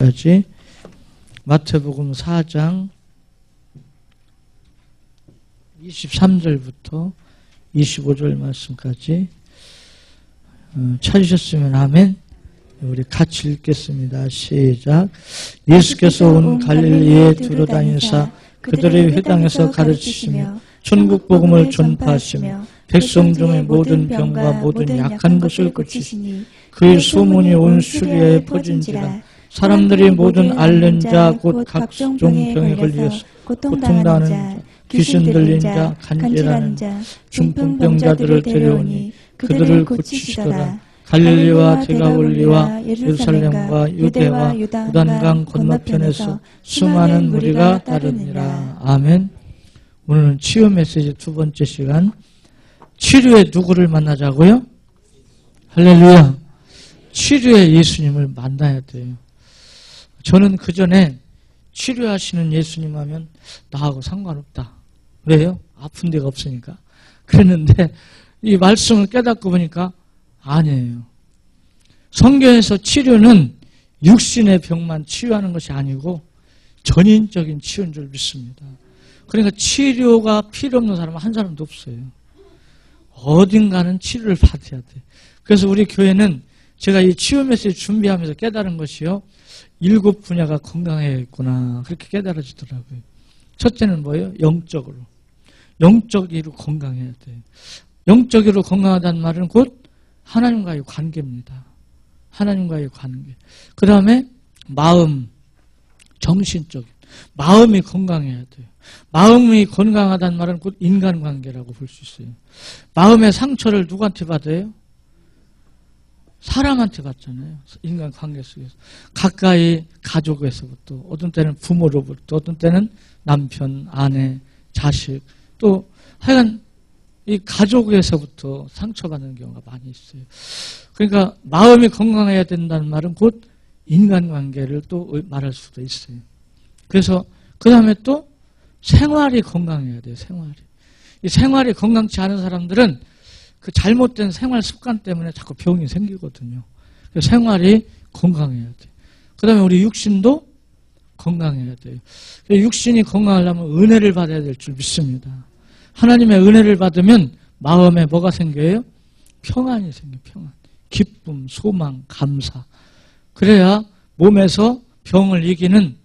까지 마태복음 4장 23절부터 25절 말씀까지 찾으셨으면 아멘. 우리 같이 읽겠습니다. 시작. 예수께서 온 갈릴리에 두루 다니사 그들의 회당에서 가르치시며 천국 복음을 전파하시며 백성 중의 모든 병과 모든 약한 것을 고치시니 그의 소문이 온 수리아에 퍼진지라. 사람들이 모든 앓는 자 곧 각종 병에 걸려서 고통당하는 자, 귀신 들린 자, 간질하는 자, 중풍병자들을 데려오니 그들을 고치시더라. 갈릴리와 데가볼리와 예루살렘과 유대와 요단강 건너편에서 수많은 무리가 따르니라. 아멘. 오늘은 치유 메시지 두 번째 시간. 치료에 누구를 만나자고요? 할렐루야. 치료에 예수님을 만나야 돼요. 저는 그 전에 치료하시는 예수님 하면 나하고 상관없다. 왜요? 아픈 데가 없으니까. 그랬는데 이 말씀을 깨닫고 보니까 아니에요. 성경에서 치료는 육신의 병만 치유하는 것이 아니고 전인적인 치유인 줄 믿습니다. 그러니까 치료가 필요 없는 사람은 한 사람도 없어요. 어딘가는 치료를 받아야 돼. 그래서 우리 교회는 제가 이 치유 메시지 준비하면서 깨달은 것이요. 7 분야가 건강해야겠구나. 그렇게 깨달아지더라고요. 첫째는 뭐예요? 영적으로. 영적으로 건강해야 돼요. 영적으로 건강하다는 말은 곧 하나님과의 관계입니다. 하나님과의 관계. 그 다음에 마음, 정신적인. 마음이 건강해야 돼요. 마음이 건강하다는 말은 곧 인간관계라고 볼 수 있어요. 마음의 상처를 누구한테 받아요? 사람한테 받잖아요. 인간관계 속에서. 가까이 가족에서부터, 어떤 때는 부모로부터, 어떤 때는 남편, 아내, 자식, 또 하여간 이 가족에서부터 상처받는 경우가 많이 있어요. 그러니까 마음이 건강해야 된다는 말은 곧 인간관계를 또 말할 수도 있어요. 그래서 그 다음에 또 생활이 건강해야 돼요. 생활이. 이 생활이 건강치 않은 사람들은 그 잘못된 생활 습관 때문에 자꾸 병이 생기거든요. 그래서 생활이 건강해야 돼요. 그 다음에 우리 육신도 건강해야 돼요. 육신이 건강하려면 은혜를 받아야 될 줄 믿습니다. 하나님의 은혜를 받으면 마음에 뭐가 생겨요? 평안이 생겨요. 평안. 기쁨, 소망, 감사. 그래야 몸에서 병을 이기는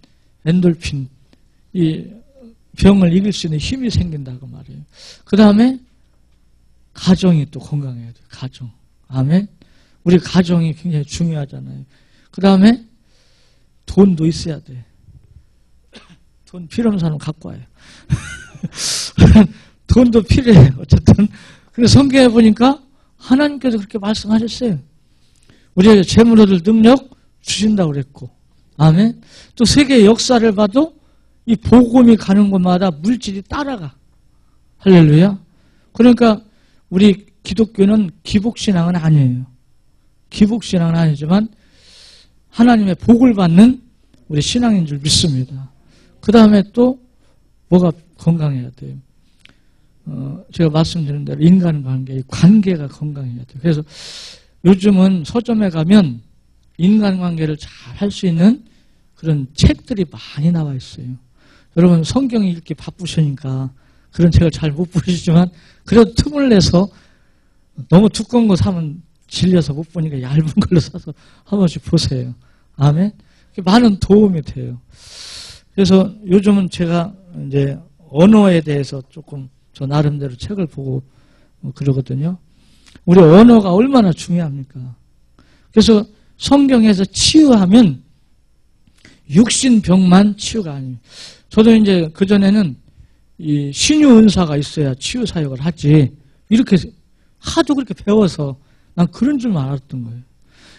엔돌핀, 이 병을 이길 수 있는 힘이 생긴다고 말해요. 그 다음에 가정이 또 건강해야 돼요. 가정. 아멘. 우리 가정이 굉장히 중요하잖아요. 그 다음에 돈도 있어야 돼. 돈 필요 없는 사람 갖고 와요. 돈도 필요해요. 어쨌든. 근데 성경에 보니까 하나님께서 그렇게 말씀하셨어요. 우리에게 재물 얻을 능력 주신다고 그랬고. 아멘. 또 세계 역사를 봐도 이 복음이 가는 곳마다 물질이 따라가. 할렐루야. 그러니까 우리 기독교는 기복신앙은 아니에요. 기복신앙은 아니지만 하나님의 복을 받는 우리 신앙인 줄 믿습니다. 그 다음에 또 뭐가 건강해야 돼요? 제가 말씀드린 대로 인간관계, 관계가 건강해야 돼요. 그래서 요즘은 서점에 가면 인간관계를 잘 할 수 있는 그런 책들이 많이 나와 있어요. 여러분 성경이 읽기 바쁘시니까 그런 책을 잘 못 보시지만 그래도 틈을 내서 너무 두꺼운 거 사면 질려서 못 보니까 얇은 걸로 사서 한 번씩 보세요. 아멘. 많은 도움이 돼요. 그래서 요즘은 제가 이제 언어에 대해서 조금 저 나름대로 책을 보고 그러거든요. 우리 언어가 얼마나 중요합니까? 그래서 성경에서 치유하면 육신병만 치유가 아니에요. 저도 이제 그전에는 이 신유 은사가 있어야 치유 사역을 하지. 이렇게 하도 그렇게 배워서 난 그런 줄만 알았던 거예요.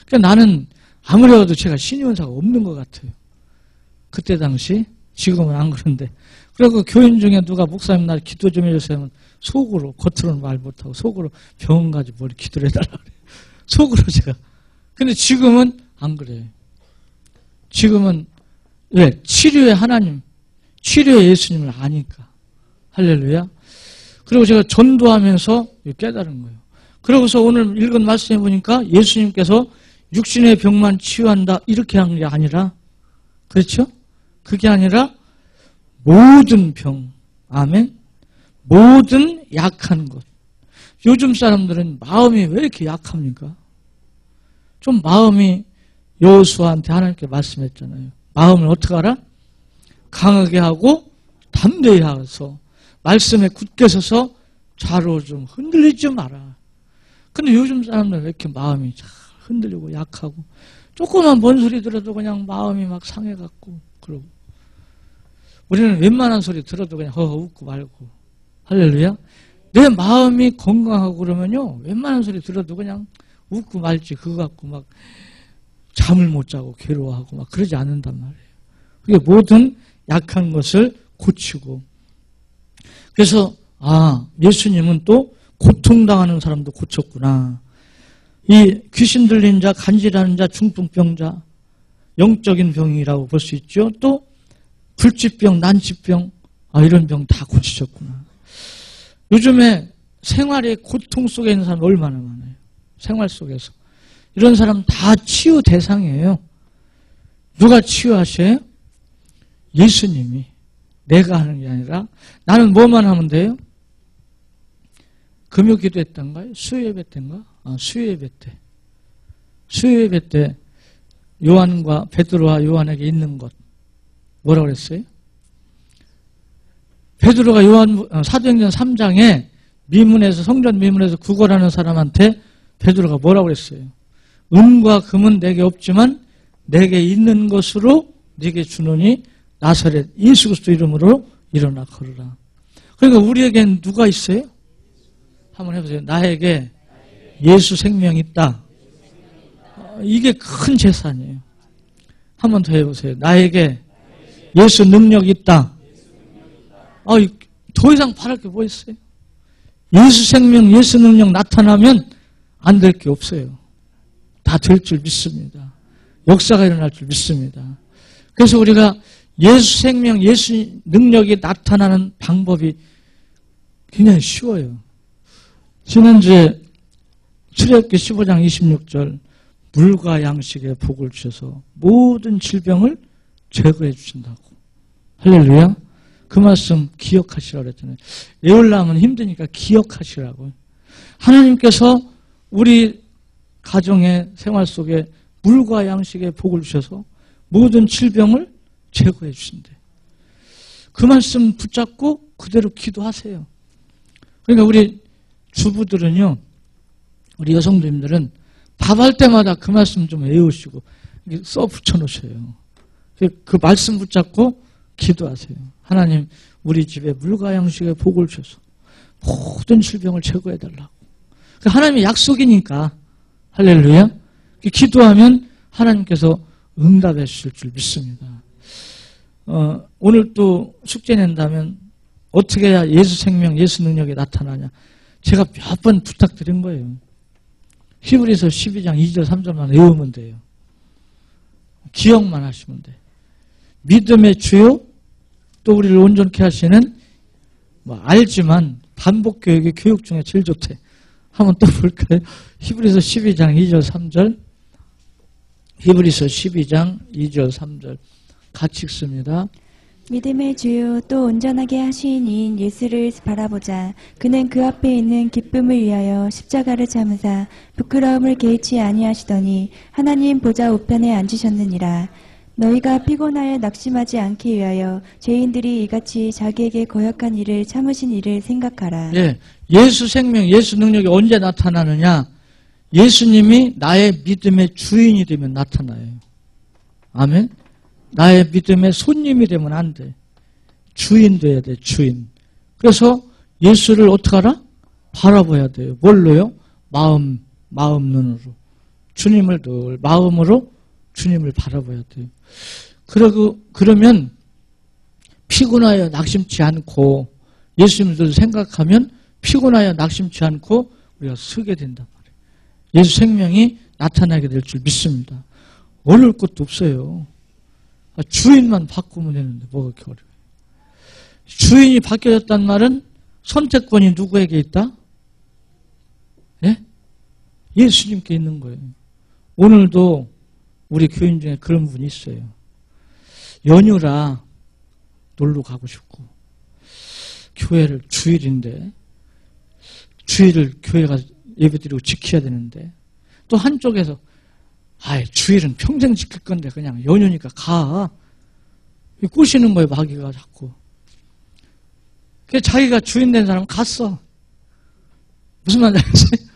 그러니까 나는 아무래도 제가 신유 은사가 없는 것 같아요. 그때 당시. 지금은 안 그런데. 그리고 교인 중에 누가 목사님 날 기도 좀 해주세요 하면 속으로, 겉으로는 말 못하고 속으로 병원 가지 뭘 기도를 해달라고 그래요. 속으로 제가. 근데 지금은 안 그래요. 지금은 왜? 치료의 하나님, 치료의 예수님을 아니까. 할렐루야. 그리고 제가 전도하면서 깨달은 거예요. 그러고서 오늘 읽은 말씀해 보니까 예수님께서 육신의 병만 치유한다 이렇게 한 게 아니라 그렇죠? 그게 아니라 모든 병, 아멘? 모든 약한 것. 요즘 사람들은 마음이 왜 이렇게 약합니까? 좀 마음이 여호수아한테 하나님께 말씀했잖아요. 마음을 어떻게 하라? 강하게 하고 담대히 하서 말씀에 굳게 서서 좌로 좀 흔들리지 마라. 근데 요즘 사람들은 왜 이렇게 마음이 잘 흔들리고 약하고 조그만 뭔 소리 들어도 그냥 마음이 막 상해갖고 그러고 우리는 웬만한 소리 들어도 그냥 허허 웃고 말고 할렐루야. 내 마음이 건강하고 그러면요 웬만한 소리 들어도 그냥 웃고 말지 그거 갖고 막 잠을 못 자고 괴로워하고 막 그러지 않는단 말이에요. 그게 모든 약한 것을 고치고 그래서 예수님은 또 고통당하는 사람도 고쳤구나. 이 귀신 들린 자, 간질하는 자, 중풍병자 영적인 병이라고 볼 수 있죠. 또 불치병, 난치병 이런 병 다 고치셨구나. 요즘에 생활의 고통 속에 있는 사람 얼마나 많아요. 생활 속에서. 이런 사람 다 치유 대상이에요. 누가 치유하셔요? 예수님이. 내가 하는 게 아니라 나는 뭐만 하면 돼요? 금요기도 했던가요? 수요예배 때인가? 수요예배 때. 수요예배 때 요한과 베드로와 요한에게 있는 것 뭐라고 그랬어요? 베드로가 사도행전 3장에 미문에서 성전 미문에서 구걸하는 사람한테 베드로가 뭐라고 그랬어요? 은과 금은 내게 없지만 내게 있는 것으로 네게 주노니 나사렛 예수 그리스도 이름으로 일어나 걸으라. 그러니까 우리에겐 누가 있어요? 한번 해보세요. 나에게 예수 생명이 있다. 이게 큰 재산이에요. 한번 더 해보세요. 나에게 예수 능력이 있다. 더 이상 바랄 게 뭐 있어요? 예수 생명, 예수 능력 나타나면 안 될 게 없어요. 다 될 줄 믿습니다. 역사가 일어날 줄 믿습니다. 그래서 우리가 예수 생명, 예수 능력이 나타나는 방법이 굉장히 쉬워요. 지난주에 출애굽기 15장 26절 물과 양식에 복을 주셔서 모든 질병을 제거해 주신다고. 할렐루야. 그 말씀 기억하시라고 그랬잖아요. 외우려면 힘드니까 기억하시라고. 하나님께서 우리 가정의 생활 속에 물과 양식에 복을 주셔서 모든 질병을 제거해 주신대. 그 말씀 붙잡고 그대로 기도하세요. 그러니까 우리 주부들은요, 우리 여성들님들은 밥할 때마다 그 말씀 좀 외우시고 써 붙여놓으셔요. 그 말씀 붙잡고 기도하세요. 하나님, 우리 집에 물과 양식에 복을 주셔서 모든 질병을 제거해달라고. 하나님의 약속이니까 할렐루야. 기도하면 하나님께서 응답해 주실 줄 믿습니다. 오늘 또 숙제 낸다면 어떻게 해야 예수 생명, 예수 능력이 나타나냐. 제가 몇 번 부탁드린 거예요. 히브리서 12장 2절 3절만 외우면 돼요. 기억만 하시면 돼요. 믿음의 주요 또 우리를 온전케 하시는 알지만 반복 교육이 교육 중에 제일 좋대. 한번 또 볼까요? 히브리서 12장 2절 3절 히브리서 12장 2절 3절 같이 읽습니다. 믿음의 주요 또 온전하게 하신 이인 예수를 바라보자. 그는 그 앞에 있는 기쁨을 위하여 십자가를 참으사 부끄러움을 개의치 아니하시더니 하나님 보좌 우편에 앉으셨느니라. 너희가 피곤하여 낙심하지 않기 위하여 죄인들이 이같이 자기에게 거역한 일을 참으신 일을 생각하라. 예, 예수 생명, 예수 능력이 언제 나타나느냐? 예수님이 나의 믿음의 주인이 되면 나타나요. 아멘. 나의 믿음의 손님이 되면 안 돼. 주인 돼야 돼, 주인. 그래서 예수를 어떻게 하라? 바라봐야 돼요. 뭘로요? 마음 눈으로. 주님을 늘 마음으로 주님을 바라봐야 돼요. 그러면 피곤하여 낙심치 않고 예수님을 생각하면 피곤하여 낙심치 않고 우리가 서게 된단 말이에요. 예수 생명이 나타나게 될 줄 믿습니다. 어려울 것도 없어요. 주인만 바꾸면 되는데 뭐가 그렇게 어려워요. 주인이 바뀌어졌단 말은 선택권이 누구에게 있다? 예? 예수님께 있는 거예요. 오늘도 우리 교인 중에 그런 분이 있어요. 연휴라 놀러 가고 싶고, 교회를 주일인데 주일을 교회가 예배드리고 지켜야 되는데, 또 한쪽에서 주일은 평생 지킬 건데 그냥 연휴니까 가. 꼬시는 거예요, 마귀가 자꾸. 그래서 자기가 주인 된 사람은 갔어. 무슨 말인지 알겠어요?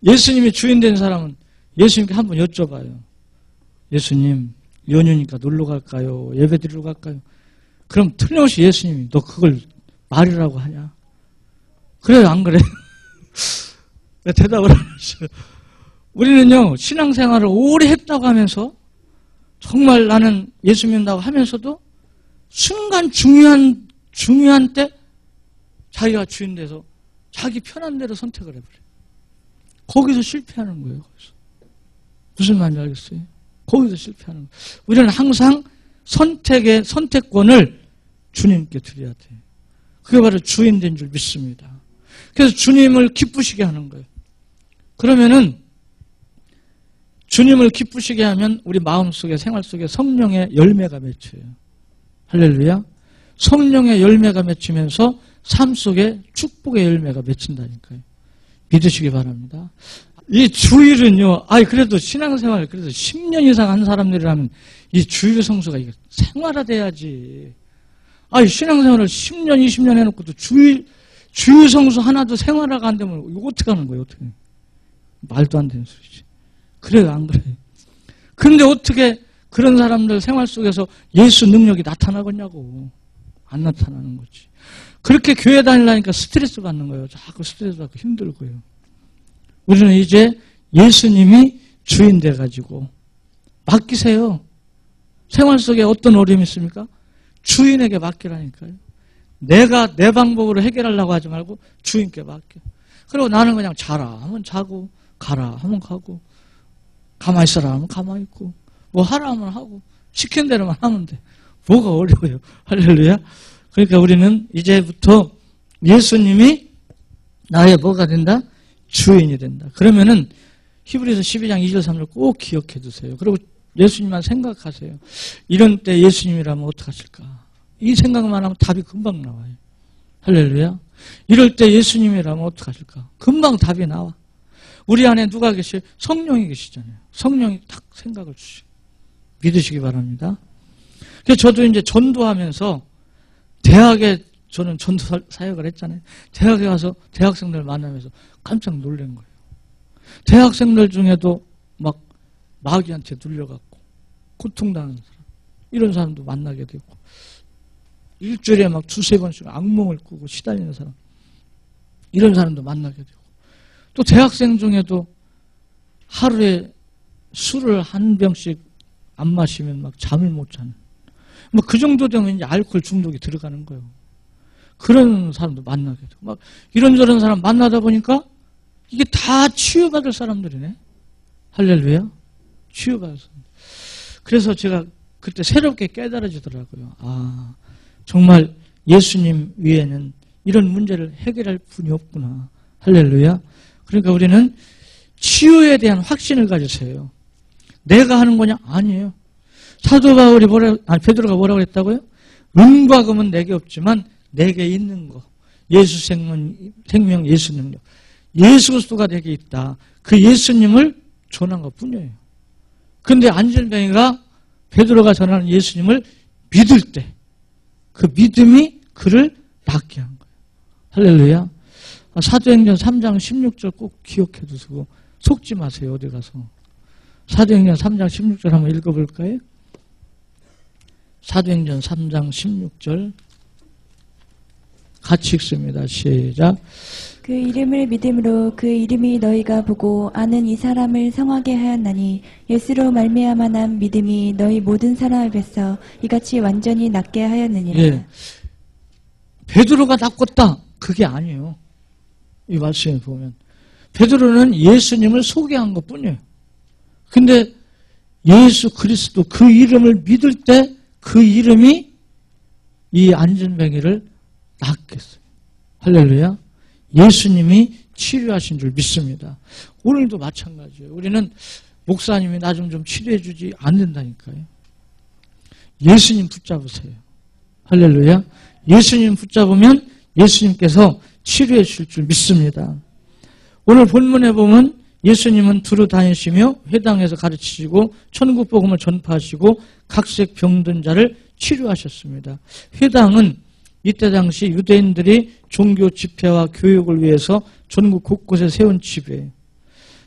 예수님이 주인 된 사람은 예수님께 한번 여쭤봐요. 예수님, 연휴니까 놀러 갈까요? 예배 드리러 갈까요? 그럼 틀림없이 예수님이 너 그걸 말이라고 하냐? 그래요, 안 그래요? 왜 대답을 안 하셔요? 우리는요, 신앙생활을 오래 했다고 하면서 정말 나는 예수 믿는다고 하면서도 순간 중요한 때 자기가 주인 돼서 자기 편한 대로 선택을 해버려요. 거기서 실패하는 거예요. 거기서. 무슨 말인지 알겠어요? 거기서 실패하는 거예요. 우리는 항상 선택권을 주님께 드려야 돼요. 그게 바로 주인 된 줄 믿습니다. 그래서 주님을 기쁘시게 하는 거예요. 그러면은 주님을 기쁘시게 하면 우리 마음속에, 생활 속에 성령의 열매가 맺혀요. 할렐루야. 성령의 열매가 맺히면서 삶 속에 축복의 열매가 맺힌다니까요. 믿으시기 바랍니다. 이 주일은요, 그래도 신앙생활 그래도 10년 이상 한 사람들이라면 이 주일 성수가 이게 생활화돼야지. 신앙생활을 10년, 20년 해놓고도 주일 성수 하나도 생활화가 안 되면 이거 어떻게 하는 거예요, 어떻게. 말도 안 되는 소리지. 그래요, 안 그래요? 그런데 어떻게 그런 사람들 생활 속에서 예수 능력이 나타나겠냐고. 안 나타나는 거지. 그렇게 교회 다니려니까 스트레스 받는 거예요. 자꾸 스트레스 받고 힘들고요. 우리는 이제 예수님이 주인 돼가지고 맡기세요. 생활 속에 어떤 어려움이 있습니까? 주인에게 맡기라니까요. 내가 내 방법으로 해결하려고 하지 말고 주인께 맡겨. 그리고 나는 그냥 자라 하면 자고, 가라 하면 가고, 가만히 있어라 하면 가만히 있고, 뭐 하라 하면 하고, 시킨 대로만 하면 돼. 뭐가 어려워요. 할렐루야. 그러니까 우리는 이제부터 예수님이 나의 뭐가 된다? 주인이 된다. 그러면은 히브리서 12장 2절 3절 꼭 기억해 두세요. 그리고 예수님만 생각하세요. 이런 때 예수님이라면 어떡하실까? 이 생각만 하면 답이 금방 나와요. 할렐루야. 이럴 때 예수님이라면 어떡하실까? 금방 답이 나와. 우리 안에 누가 계셔요? 성령이 계시잖아요. 성령이 딱 생각을 주시고. 믿으시기 바랍니다. 그래서 저도 이제 전도하면서 대학에 저는 전도 사역을 했잖아요. 대학에 가서 대학생들 만나면서 깜짝 놀란 거예요. 대학생들 중에도 막 마귀한테 눌려갖고 고통당하는 사람, 이런 사람도 만나게 되고, 일주일에 막 2-3번씩 악몽을 꾸고 시달리는 사람, 이런 사람도 만나게 되고, 또 대학생 중에도 하루에 술을 한 병씩 안 마시면 막 잠을 못 자는, 뭐 그 정도 되면 이제 알코올 중독이 들어가는 거예요. 그런 사람도 만나게 되고, 막 이런저런 사람 만나다 보니까 이게 다 치유받을 사람들이네. 할렐루야. 치유받을 사람. 그래서 제가 그때 새롭게 깨달아지더라고요. 정말 예수님 위에는 이런 문제를 해결할 분이 없구나. 할렐루야. 그러니까 우리는 치유에 대한 확신을 가지세요. 내가 하는 거냐? 아니에요. 사도 바울이 베드로가 뭐라고 했다고요? 은과 금은 내게 없지만 내게 있는 거. 예수 생명 예수 능력. 예수 그리스도가 내게 있다. 그 예수님을 전한 것 뿐이에요. 그런데 안전뱅이가 베드로가 전하는 예수님을 믿을 때 그 믿음이 그를 낫게 한 거예요. 할렐루야. 사도행전 3장 16절 꼭 기억해 두시고 속지 마세요. 어디 가서. 사도행전 3장 16절 한번 읽어볼까요? 사도행전 3장 16절 같이 읽습니다. 시작. 그 이름을 믿음으로 그 이름이 너희가 보고 아는 이 사람을 성하게 하였나니 예수로 말미암아 난 믿음이 너희 모든 사람 앞에서 이같이 완전히 낫게 하였느니라. 예. 베드로가 낫겠다. 그게 아니에요. 이 말씀에 보면 베드로는 예수님을 소개한 것뿐이에요. 근데 예수 그리스도 그 이름을 믿을 때 그 이름이 이 안전뱅이를 낫게 했어요. 할렐루야. 예수님이 치료하신 줄 믿습니다. 오늘도 마찬가지예요. 우리는 목사님이 나 좀 치료해 주지 않는다니까요. 예수님 붙잡으세요. 할렐루야. 예수님 붙잡으면 예수님께서 치료해 주실 줄 믿습니다. 오늘 본문에 보면 예수님은 두루 다니시며 회당에서 가르치시고 천국 복음을 전파하시고 각색 병든 자를 치료하셨습니다. 회당은 이때 당시 유대인들이 종교 집회와 교육을 위해서 전국 곳곳에 세운 집이에요.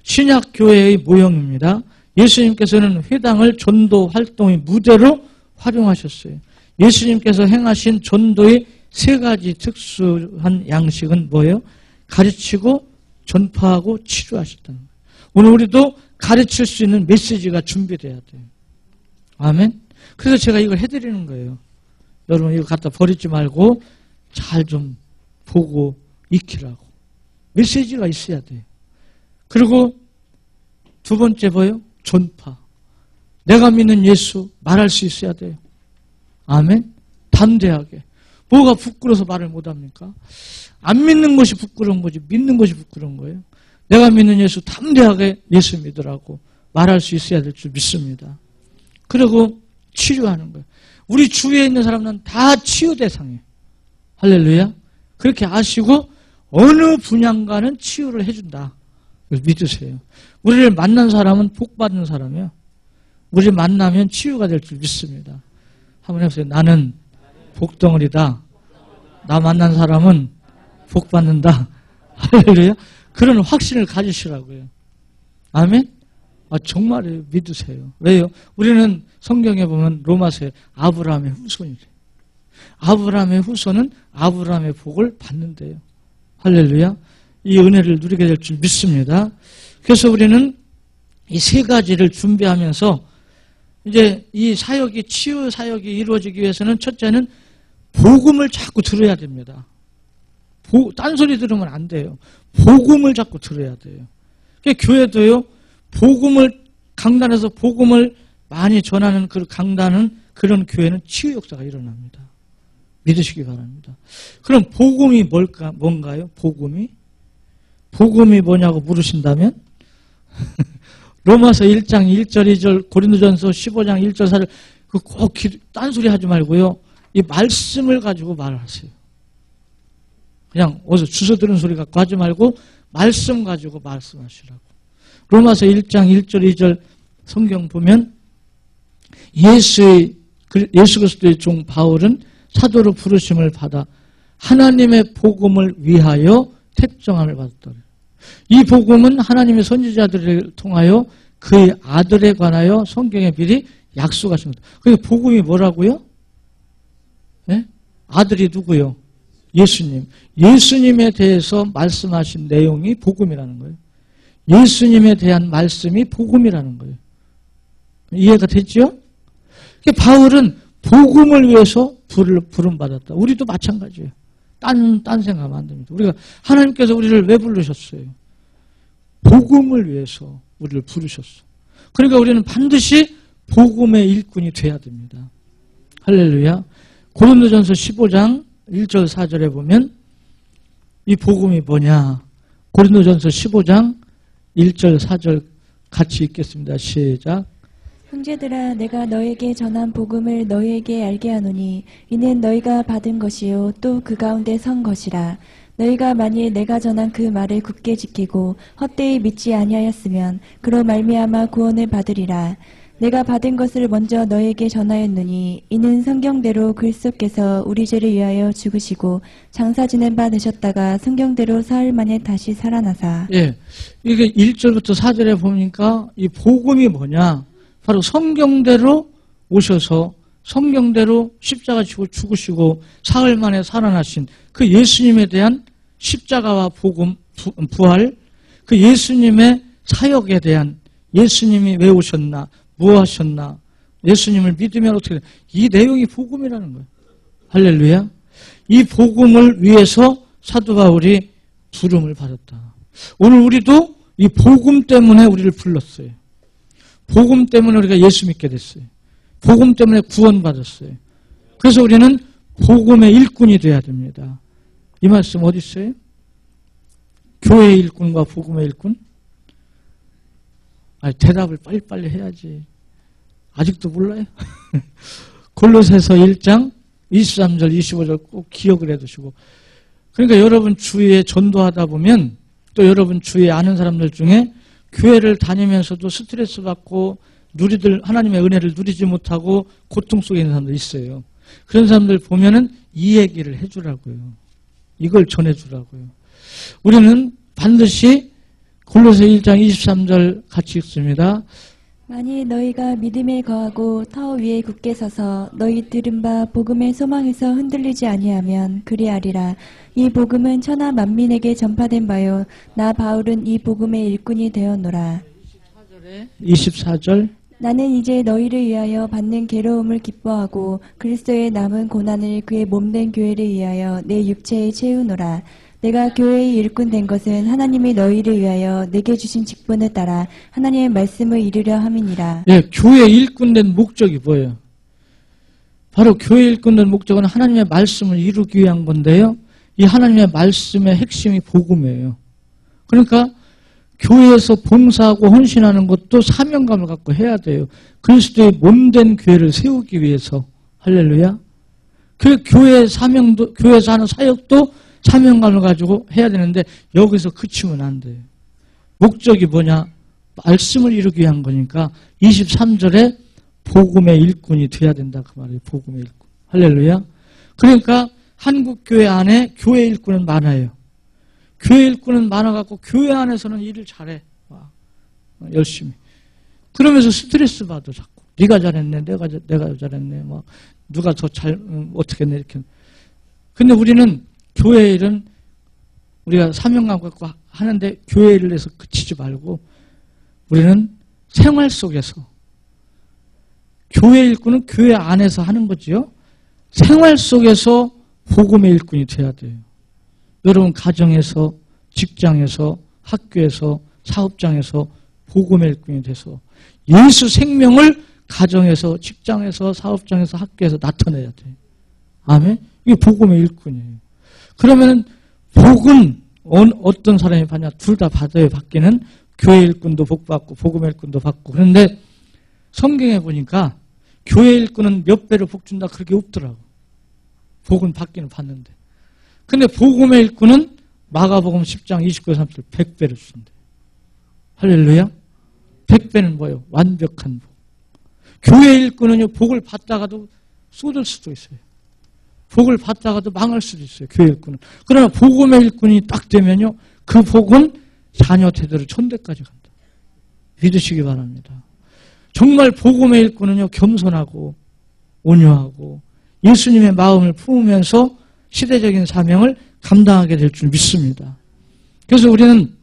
신약 교회의 모형입니다. 예수님께서는 회당을 전도 활동의 무대로 활용하셨어요. 예수님께서 행하신 전도의 세 가지 특수한 양식은 뭐예요? 가르치고 전파하고 치료하셨다는 거예요. 오늘 우리도 가르칠 수 있는 메시지가 준비돼야 돼요. 아멘. 그래서 제가 이걸 해드리는 거예요. 여러분 이거 갖다 버리지 말고 잘 좀 보고 익히라고. 메시지가 있어야 돼요. 그리고 두 번째 뭐예요? 전파. 내가 믿는 예수 말할 수 있어야 돼요. 아멘. 담대하게. 뭐가 부끄러워서 말을 못합니까? 안 믿는 것이 부끄러운 거지 믿는 것이 부끄러운 거예요. 내가 믿는 예수 담대하게 예수 믿으라고 말할 수 있어야 될 줄 믿습니다. 그리고 치료하는 거예요. 우리 주위에 있는 사람은 다 치유 대상이에요. 할렐루야. 그렇게 아시고 어느 분야인가는 치유를 해준다. 믿으세요. 우리를 만난 사람은 복 받는 사람이에요. 우리를 만나면 치유가 될 줄 믿습니다. 한번 해보세요. 나는 복덩어리다. 나 만난 사람은 복 받는다. 할렐루야. 그런 확신을 가지시라고요. 아멘? 정말이에요. 믿으세요. 왜요? 우리는 성경에 보면 로마서에 아브라함의 후손이래요. 아브라함의 후손은 아브라함의 복을 받는데요. 할렐루야. 이 은혜를 누리게 될 줄 믿습니다. 그래서 우리는 이 세 가지를 준비하면서 이제 이 사역이 치유 사역이 이루어지기 위해서는 첫째는 복음을 자꾸 들어야 됩니다. 딴소리 들으면 안 돼요. 복음을 자꾸 들어야 돼요. 그러니까 교회도요. 복음을 강단에서 복음을 많이 전하는 그 강단은 그런 교회는 치유 역사가 일어납니다. 믿으시기 바랍니다. 그럼 복음이 뭔가요? 복음이 뭐냐고 물으신다면 로마서 1장 1절 2절 고린도전서 15장 1절 4절 꼭 딴소리 하지 말고요. 이 말씀을 가지고 말하세요. 그냥 어디서 주워 들은 소리 갖고 하지 말고 말씀 가지고 말씀하시라고. 로마서 1장 1절 2절 성경 보면 예수 그리스도의 종 바울은 사도로 부르심을 받아 하나님의 복음을 위하여 택정함을 받았더라. 이 복음은 하나님의 선지자들을 통하여 그의 아들에 관하여 성경에 미리 약속하신 것. 그 복음이 뭐라고요? 네? 아들이 누구요? 예수님. 예수님에 대해서 말씀하신 내용이 복음이라는 거예요. 예수님에 대한 말씀이 복음이라는 거예요. 이해가 됐죠? 바울은 복음을 위해서 부름받았다. 우리도 마찬가지예요. 딴 생각하면 안 됩니다. 우리가 하나님께서 우리를 왜 부르셨어요? 복음을 위해서 우리를 부르셨어. 그러니까 우리는 반드시 복음의 일꾼이 돼야 됩니다. 할렐루야. 고린도전서 15장 1절 4절에 보면 이 복음이 뭐냐? 고린도전서 15장 1절 4절 같이 읽겠습니다. 시작. 형제들아 내가 너에게 전한 복음을 너희에게 알게 하노니 이는 너희가 받은 것이요 또 그 가운데 선 것이라. 너희가 만일 내가 전한 그 말을 굳게 지키고 헛되이 믿지 아니하였으면 그로 말미암아 구원을 받으리라. 내가 받은 것을 먼저 너희에게 전하였노니 이는 성경대로 그리스도께서 우리 죄를 위하여 죽으시고 장사 지낸 바 되셨다가 성경대로 사흘 만에 다시 살아나사. 예, 이게 1절부터 4절에 보니까 이 복음이 뭐냐? 바로 성경대로 오셔서 성경대로 십자가 지고 죽으시고 사흘 만에 살아나신 그 예수님에 대한 십자가와 복음, 부활, 그 예수님의 사역에 대한 예수님이 왜 오셨나, 뭐 하셨나, 예수님을 믿으면 어떻게 돼? 이 내용이 복음이라는 거예요. 할렐루야. 이 복음을 위해서 사도 바울이 부름을 받았다. 오늘 우리도 이 복음 때문에 우리를 불렀어요. 복음 때문에 우리가 예수 믿게 됐어요. 복음 때문에 구원받았어요. 그래서 우리는 복음의 일꾼이 돼야 됩니다. 이 말씀 어디 있어요? 교회의 일꾼과 복음의 일꾼? 대답을 빨리빨리 해야지. 아직도 몰라요? 골로새서 1장 23절 25절 꼭 기억을 해두시고, 그러니까 여러분 주위에 전도하다 보면 또 여러분 주위에 아는 사람들 중에 교회를 다니면서도 스트레스 받고 하나님의 은혜를 누리지 못하고 고통 속에 있는 사람들 있어요. 그런 사람들 보면은 이 얘기를 해주라고요. 이걸 전해주라고요. 우리는 반드시 골로새 1장 23절 같이 읽습니다. 만일 너희가 믿음에 거하고 터 위에 굳게 서서 너희 들은 바 복음의 소망에서 흔들리지 아니하면 그리하리라. 이 복음은 천하 만민에게 전파된 바요 나 바울은 이 복음의 일꾼이 되었노라. 24절 나는 이제 너희를 위하여 받는 괴로움을 기뻐하고 그리스도의 남은 고난을 그의 몸된 교회를 위하여 내 육체에 채우노라. 내가 교회의 일꾼 된 것은 하나님이 너희를 위하여 내게 주신 직분을 따라 하나님의 말씀을 이루려 함이니라. 예, 교회 일꾼 된 목적이 뭐예요? 바로 교회 일꾼 된 목적은 하나님의 말씀을 이루기 위한 건데요. 이 하나님의 말씀의 핵심이 복음이에요. 그러니까 교회에서 봉사하고 헌신하는 것도 사명감을 갖고 해야 돼요. 그리스도의 몸된 교회를 세우기 위해서. 할렐루야. 그 교회의 사명도, 교회에서 하는 사역도 사명감을 가지고 해야 되는데 여기서 그치면 안 돼요. 목적이 뭐냐? 말씀을 이루기 위한 거니까 23절에 복음의 일꾼이 돼야 된다 그 말이에요. 복음의 일꾼. 할렐루야. 그러니까 한국 교회 안에 교회 일꾼은 많아요. 교회 일꾼은 많아갖고 교회 안에서는 일을 잘해. 열심히. 그러면서 스트레스 받아 자꾸. 네가 잘했네. 내가 잘했네. 뭐 누가 더 어떻게 했네 이렇게. 근데 우리는 교회 일은 우리가 사명감 갖고 하는데 교회 일을 해서 그치지 말고 우리는 생활 속에서 교회 일꾼은 교회 안에서 하는 거지요. 생활 속에서 복음의 일꾼이 돼야 돼요. 여러분 가정에서, 직장에서, 학교에서, 사업장에서 복음의 일꾼이 돼서 예수 생명을 가정에서, 직장에서, 사업장에서, 학교에서 나타내야 돼요. 아멘? 이게 복음의 일꾼이에요. 그러면 복은 어떤 사람이 받냐? 둘 다 받아요. 받기는 교회 일꾼도 복 받고 복음의 일꾼도 받고. 그런데 성경에 보니까 교회 일꾼은 몇 배로 복 준다 그렇게 없더라고. 복은 받기는 받는데. 근데 복음의 일꾼은 마가복음 10장 29, 30절 100배로 준대. 할렐루야. 100배는 뭐예요? 완벽한 복. 교회 일꾼은요 복을 받다가도 쏟을 수도 있어요. 복을 받다가도 망할 수도 있어요. 교회 일꾼은. 그러나 복음의 일꾼이 딱 되면요 그 복은 자녀 대대로 천대까지 간다. 믿으시기 바랍니다. 정말 복음의 일꾼은요 겸손하고 온유하고 예수님의 마음을 품으면서 시대적인 사명을 감당하게 될 줄 믿습니다. 그래서 우리는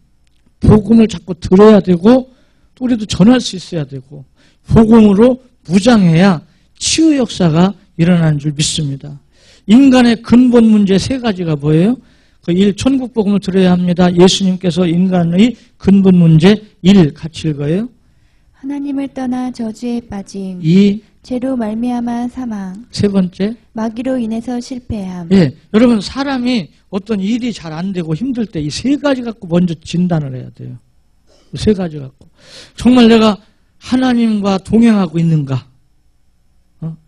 복음을 자꾸 들어야 되고 또 우리도 전할 수 있어야 되고 복음으로 무장해야 치유 역사가 일어나는 줄 믿습니다. 인간의 근본 문제 세 가지가 뭐예요? 그 1. 천국 복음을 들어야 합니다. 예수님께서 인간의 근본 문제 1. 같이 읽어요. 하나님을 떠나 저주에 빠짐. 2. 죄로 말미암아 사망. 세 번째. 마귀로 인해서 실패함. 예, 여러분 사람이 어떤 일이 잘 안 되고 힘들 때 이 세 가지 갖고 먼저 진단을 해야 돼요. 이 세 가지 갖고 정말 내가 하나님과 동행하고 있는가?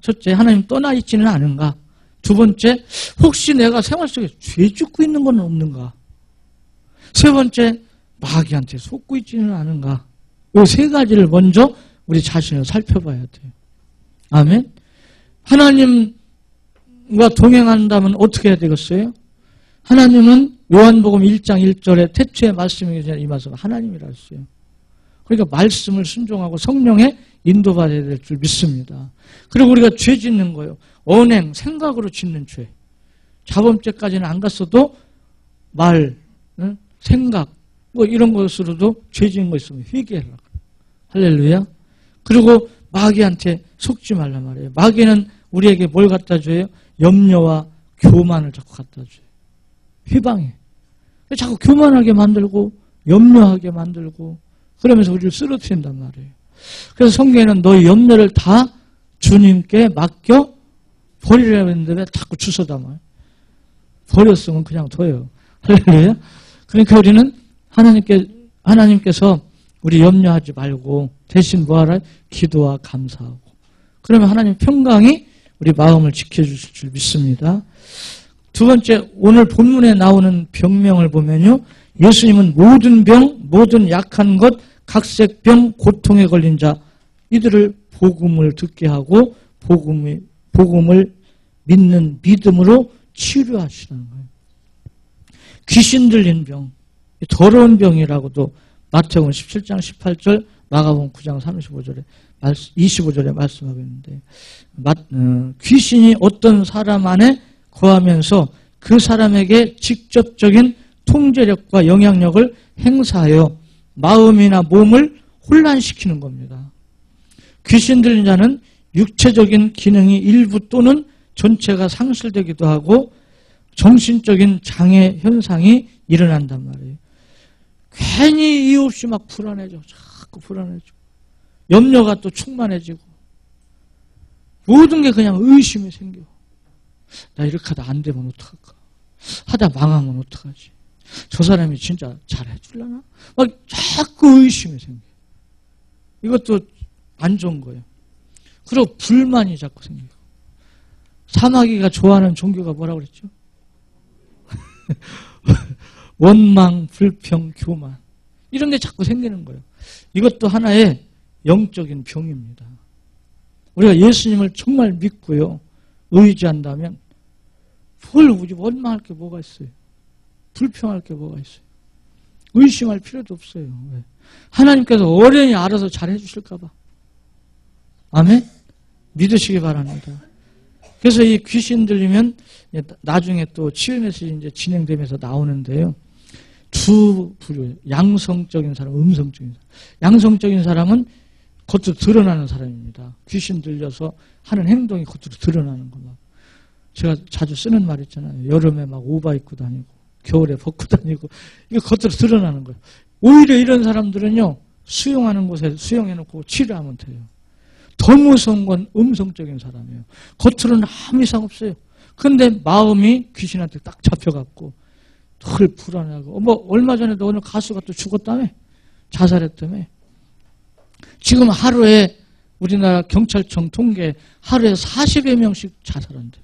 첫째, 하나님 떠나 있지는 않은가? 두 번째, 혹시 내가 생활 속에 죄 짓고 있는 건 없는가? 세 번째, 마귀한테 속고 있지는 않은가? 이 세 가지를 먼저 우리 자신을 살펴봐야 돼요. 아멘. 하나님과 동행한다면 어떻게 해야 되겠어요? 하나님은 요한복음 1장 1절에 태초에 말씀이 이 말씀 하나님이라 했어요. 그러니까 말씀을 순종하고 성령에 인도받아야 될 줄 믿습니다. 그리고 우리가 죄 짓는 거예요. 언행, 생각으로 짓는 죄. 자범죄까지는 안 갔어도 말, 생각 뭐 이런 것으로도 죄 짓는 거 있으면 회개하라. 할렐루야. 그리고 마귀한테 속지 말란 말이에요. 마귀는 우리에게 뭘 갖다 줘요? 염려와 교만을 자꾸 갖다 줘요. 휘방해. 자꾸 교만하게 만들고 염려하게 만들고 그러면서 우리를 쓰러뜨린단 말이에요. 그래서 성경에는 너희 염려를 다 주님께 맡겨 버리라고 했는데 왜 자꾸 주워 담아요? 버렸으면 그냥 둬요. 할렐루야. 그러니까 우리는 하나님께서 우리 염려하지 말고 대신 뭐하라? 기도와 감사하고. 그러면 하나님 평강이 우리 마음을 지켜주실 줄 믿습니다. 두 번째, 오늘 본문에 나오는 병명을 보면요, 예수님은 모든 병, 모든 약한 것, 각색병, 고통에 걸린 자, 이들을 복음을 듣게 하고 복음을 믿는 믿음으로 치료하시는 거예요. 귀신 들린 병, 더러운 병이라고도 마태복음 17장 18절, 마가복음 9장 25절에 말씀하고 있는데, 귀신이 어떤 사람 안에 거하면서 그 사람에게 직접적인 통제력과 영향력을 행사하여 마음이나 몸을 혼란시키는 겁니다. 귀신 들린 자는 육체적인 기능이 일부 또는 전체가 상실되기도 하고 정신적인 장애 현상이 일어난단 말이에요. 괜히 이유 없이 막 불안해져. 자꾸 불안해져. 염려가 또 충만해지고 모든 게 그냥 의심이 생겨. 나 이렇게 하다 안 되면 어떡할까? 하다 망하면 어떡하지? 저 사람이 진짜 잘해줄라나? 막 자꾸 의심이 생겨. 이것도 안 좋은 거예요. 그리고 불만이 자꾸 생기고. 사마귀가 좋아하는 종교가 뭐라고 그랬죠? 원망, 불평, 교만. 이런 게 자꾸 생기는 거예요. 이것도 하나의 영적인 병입니다. 우리가 예수님을 정말 믿고요, 의지한다면 뭘 원망할 게 뭐가 있어요? 불평할 게 뭐가 있어요? 의심할 필요도 없어요. 왜? 하나님께서 어련히 알아서 잘해 주실까 봐. 아멘? 믿으시기 바랍니다. 그래서 이 귀신 들리면 나중에 또 치유 메시지 이제 진행되면서 나오는데요. 두 부류, 양성적인 사람, 음성적인 사람. 양성적인 사람은 겉으로 드러나는 사람입니다. 귀신 들려서 하는 행동이 겉으로 드러나는 거. 제가 자주 쓰는 말 있잖아요. 여름에 막 오바 입고 다니고 겨울에 벗고 다니고 이거 겉으로 드러나는 거예요. 오히려 이런 사람들은요, 수용하는 곳에 수용해놓고 치료하면 돼요. 더 무서운 건 음성적인 사람이에요. 겉으로는 아무 이상 없어요. 근데 마음이 귀신한테 딱 잡혀갖고 덜 불안하고, 뭐 얼마 전에도 어느 가수가 또 죽었다며, 자살했다며. 지금 하루에 우리나라 경찰청 통계 하루에 40여 명씩 자살한대.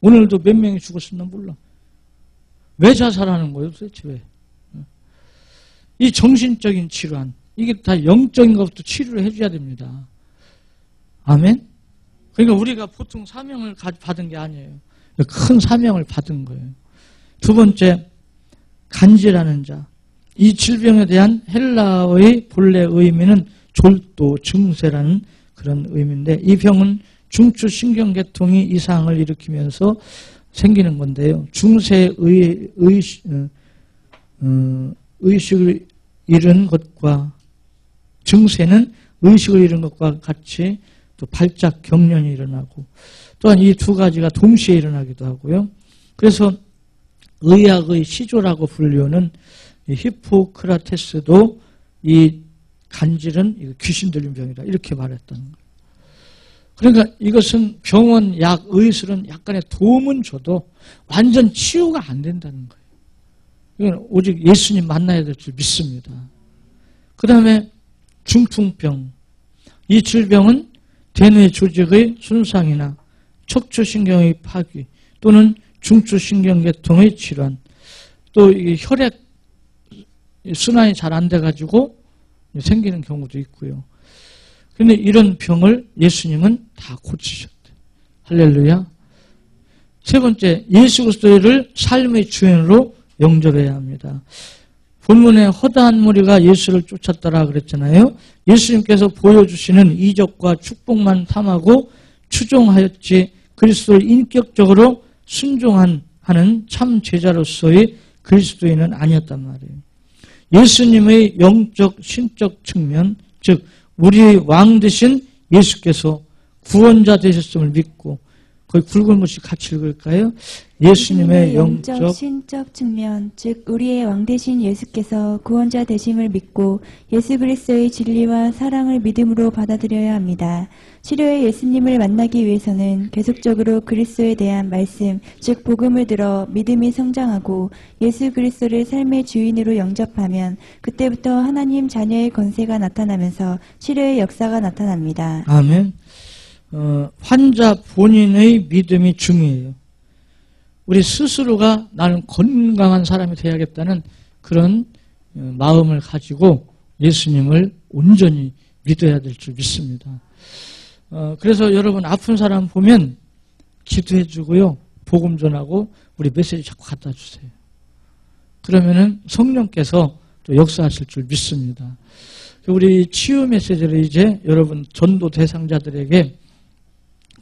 오늘도 몇 명이 죽었을나 몰라. 왜 자살하는 거예요 도대체 왜? 이 정신적인 질환, 이게 다 영적인 것부터 치료를 해줘야 됩니다. 아멘? 그러니까 우리가 보통 사명을 받은 게 아니에요. 큰 사명을 받은 거예요. 두 번째, 간지라는 자. 이 질병에 대한 헬라어의 본래 의미는 졸도, 증세라는 그런 의미인데, 이 병은 중추신경계통이 이상을 일으키면서 생기는 건데요. 중세의 의식을 잃은 것과, 증세는 의식을 잃은 것과 같이 또 발작 경련이 일어나고, 또한 이 두 가지가 동시에 일어나기도 하고요. 그래서 의학의 시조라고 불리우는 히포크라테스도 이 간질은 귀신 들린 병이다 이렇게 말했다는 거예요. 그러니까 이것은 병원, 약, 의술은 약간의 도움은 줘도 완전 치유가 안 된다는 거예요. 이건 오직 예수님 만나야 될 줄 믿습니다. 그 다음에 중풍병. 이 질병은 대뇌 조직의 손상이나 척추신경의 파괴 또는 중추신경계통의 질환, 또 이 혈액 순환이 잘 안 돼가지고 생기는 경우도 있고요. 그런데 이런 병을 예수님은 다 고치셨대요. 할렐루야. 세 번째, 예수 그리스도를 삶의 주인으로 영접해야 합니다. 본문에 허다한 무리가 예수를 쫓았더라 그랬잖아요. 예수님께서 보여주시는 이적과 축복만 탐하고 추종하였지 그리스도를 인격적으로 순종하는 참 제자로서의 그리스도인은 아니었단 말이에요. 예수님의 영적, 신적 측면, 즉 우리의 왕 되신 예수께서 구원자 되셨음을 믿고, 거기 굵은 글씨 같이 읽을까요? 예수님의 영적, 신적 측면, 즉 우리의 왕 되신 예수께서 구원자 되심을 믿고 예수 그리스도의 진리와 사랑을 믿음으로 받아들여야 합니다. 치료의 예수님을 만나기 위해서는 계속적으로 그리스도에 대한 말씀, 즉 복음을 들어 믿음이 성장하고 예수 그리스도를 삶의 주인으로 영접하면 그때부터 하나님 자녀의 권세가 나타나면서 치료의 역사가 나타납니다. 아멘. 환자 본인의 믿음이 중요해요. 우리 스스로가 나는 건강한 사람이 되어야겠다는 그런 마음을 가지고 예수님을 온전히 믿어야 될 줄 믿습니다. 그래서 여러분 아픈 사람 보면 기도해 주고요. 복음 전하고 우리 메시지 자꾸 갖다 주세요. 그러면은 성령께서 또 역사하실 줄 믿습니다. 우리 치유 메시지를 이제 여러분 전도 대상자들에게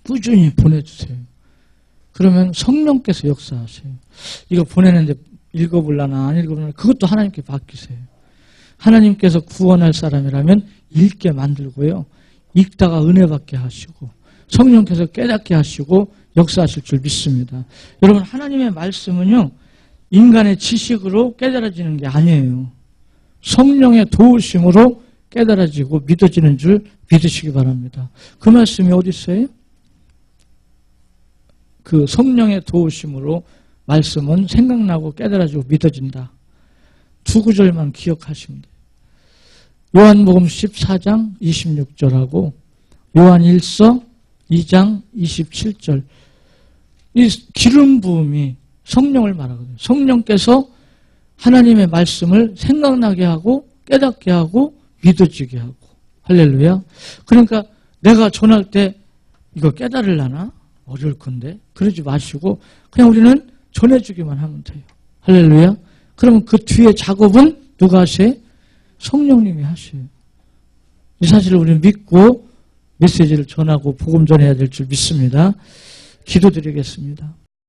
꾸준히 보내주세요. 그러면 성령께서 역사하세요. 이거 보내는데 읽어볼라나 안 읽어볼라나 그것도 하나님께 맡기세요. 하나님께서 구원할 사람이라면 읽게 만들고요. 읽다가 은혜 받게 하시고 성령께서 깨닫게 하시고 역사하실 줄 믿습니다. 여러분 하나님의 말씀은요. 인간의 지식으로 깨달아지는 게 아니에요. 성령의 도우심으로 깨달아지고 믿어지는 줄 믿으시기 바랍니다. 그 말씀이 어디 있어요? 그 성령의 도우심으로 말씀은 생각나고 깨달아지고 믿어진다. 두 구절만 기억하시면 돼요. 요한복음 14장 26절하고 요한 1서 2장 27절. 이 기름 부음이 성령을 말하거든요. 성령께서 하나님의 말씀을 생각나게 하고 깨닫게 하고 믿어지게 하고. 할렐루야. 그러니까 내가 전할 때 이거 깨달으려나? 어려울 건데. 그러지 마시고 그냥 우리는 전해주기만 하면 돼요. 할렐루야. 그러면 그 뒤에 작업은 누가 하세요? 성령님이 하셔요. 이 사실을 우리는 믿고 메시지를 전하고 복음 전해야 될 줄 믿습니다. 기도드리겠습니다.